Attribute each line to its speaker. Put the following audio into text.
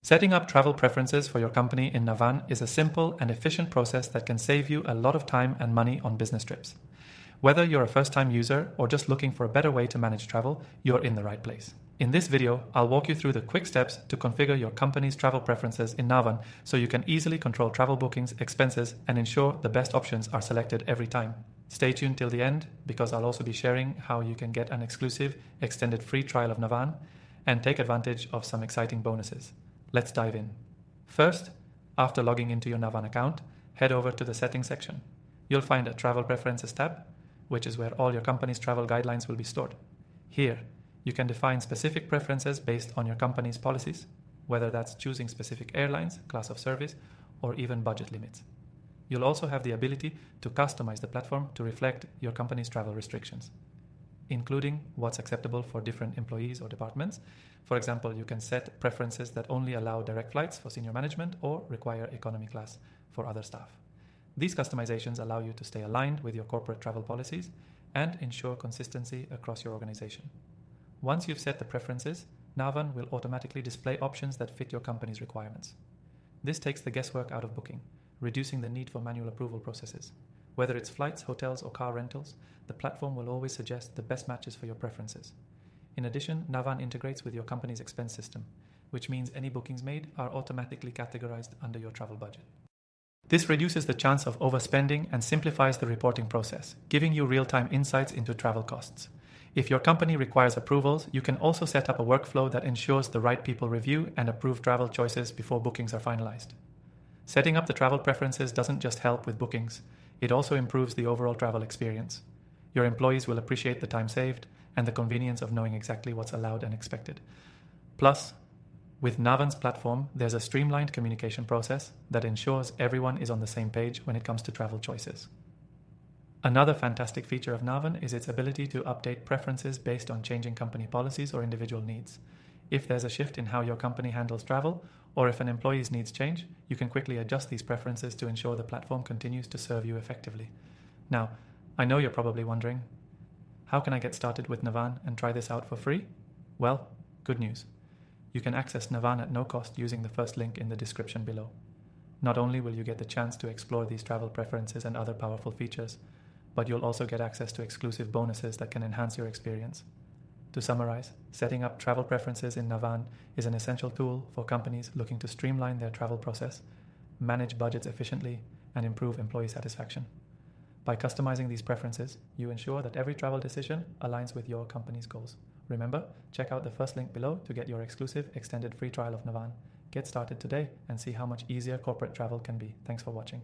Speaker 1: Setting up travel preferences for your company in Navan is a simple and efficient process that can save you a lot of time and money on business trips. Whether you're a first-time user or just looking for a better way to manage travel, you're in the right place. In this video, I'll walk you through the quick steps to configure your company's travel preferences in Navan so you can easily control travel bookings, expenses, and ensure the best options are selected every time. Stay tuned till the end because I'll also be sharing how you can get an exclusive extended free trial of Navan and take advantage of some exciting bonuses. Let's dive in. First, after logging into your Navan account, head over to the settings section. You'll find a travel preferences tab, which is where all your company's travel guidelines will be stored. Here, you can define specific preferences based on your company's policies, whether that's choosing specific airlines, class of service, or even budget limits. You'll also have the ability to customize the platform to reflect your company's travel restrictions, including what's acceptable for different employees or departments. For example, you can set preferences that only allow direct flights for senior management or require economy class for other staff. These customizations allow you to stay aligned with your corporate travel policies and ensure consistency across your organization. Once you've set the preferences, Navan will automatically display options that fit your company's requirements. This takes the guesswork out of booking, reducing the need for manual approval processes. Whether it's flights, hotels, or car rentals, the platform will always suggest the best matches for your preferences. In addition, Navan integrates with your company's expense system, which means any bookings made are automatically categorized under your travel budget. This reduces the chance of overspending and simplifies the reporting process, giving you real-time insights into travel costs. If your company requires approvals, you can also set up a workflow that ensures the right people review and approve travel choices before bookings are finalized. Setting up the travel preferences doesn't just help with bookings, it also improves the overall travel experience. Your employees will appreciate the time saved and the convenience of knowing exactly what's allowed and expected. Plus, with Navan's platform, there's a streamlined communication process that ensures everyone is on the same page when it comes to travel choices. Another fantastic feature of Navan is its ability to update preferences based on changing company policies or individual needs. If there's a shift in how your company handles travel, or if an employee's needs change, you can quickly adjust these preferences to ensure the platform continues to serve you effectively. Now, I know you're probably wondering, how can I get started with Navan and try this out for free? Well, good news. You can access Navan at no cost using the first link in the description below. Not only will you get the chance to explore these travel preferences and other powerful features, but you'll also get access to exclusive bonuses that can enhance your experience. To summarize, setting up travel preferences in Navan is an essential tool for companies looking to streamline their travel process, manage budgets efficiently, and improve employee satisfaction. By customizing these preferences, you ensure that every travel decision aligns with your company's goals. Remember, check out the first link below to get your exclusive extended free trial of Navan. Get started today and see how much easier corporate travel can be. Thanks for watching.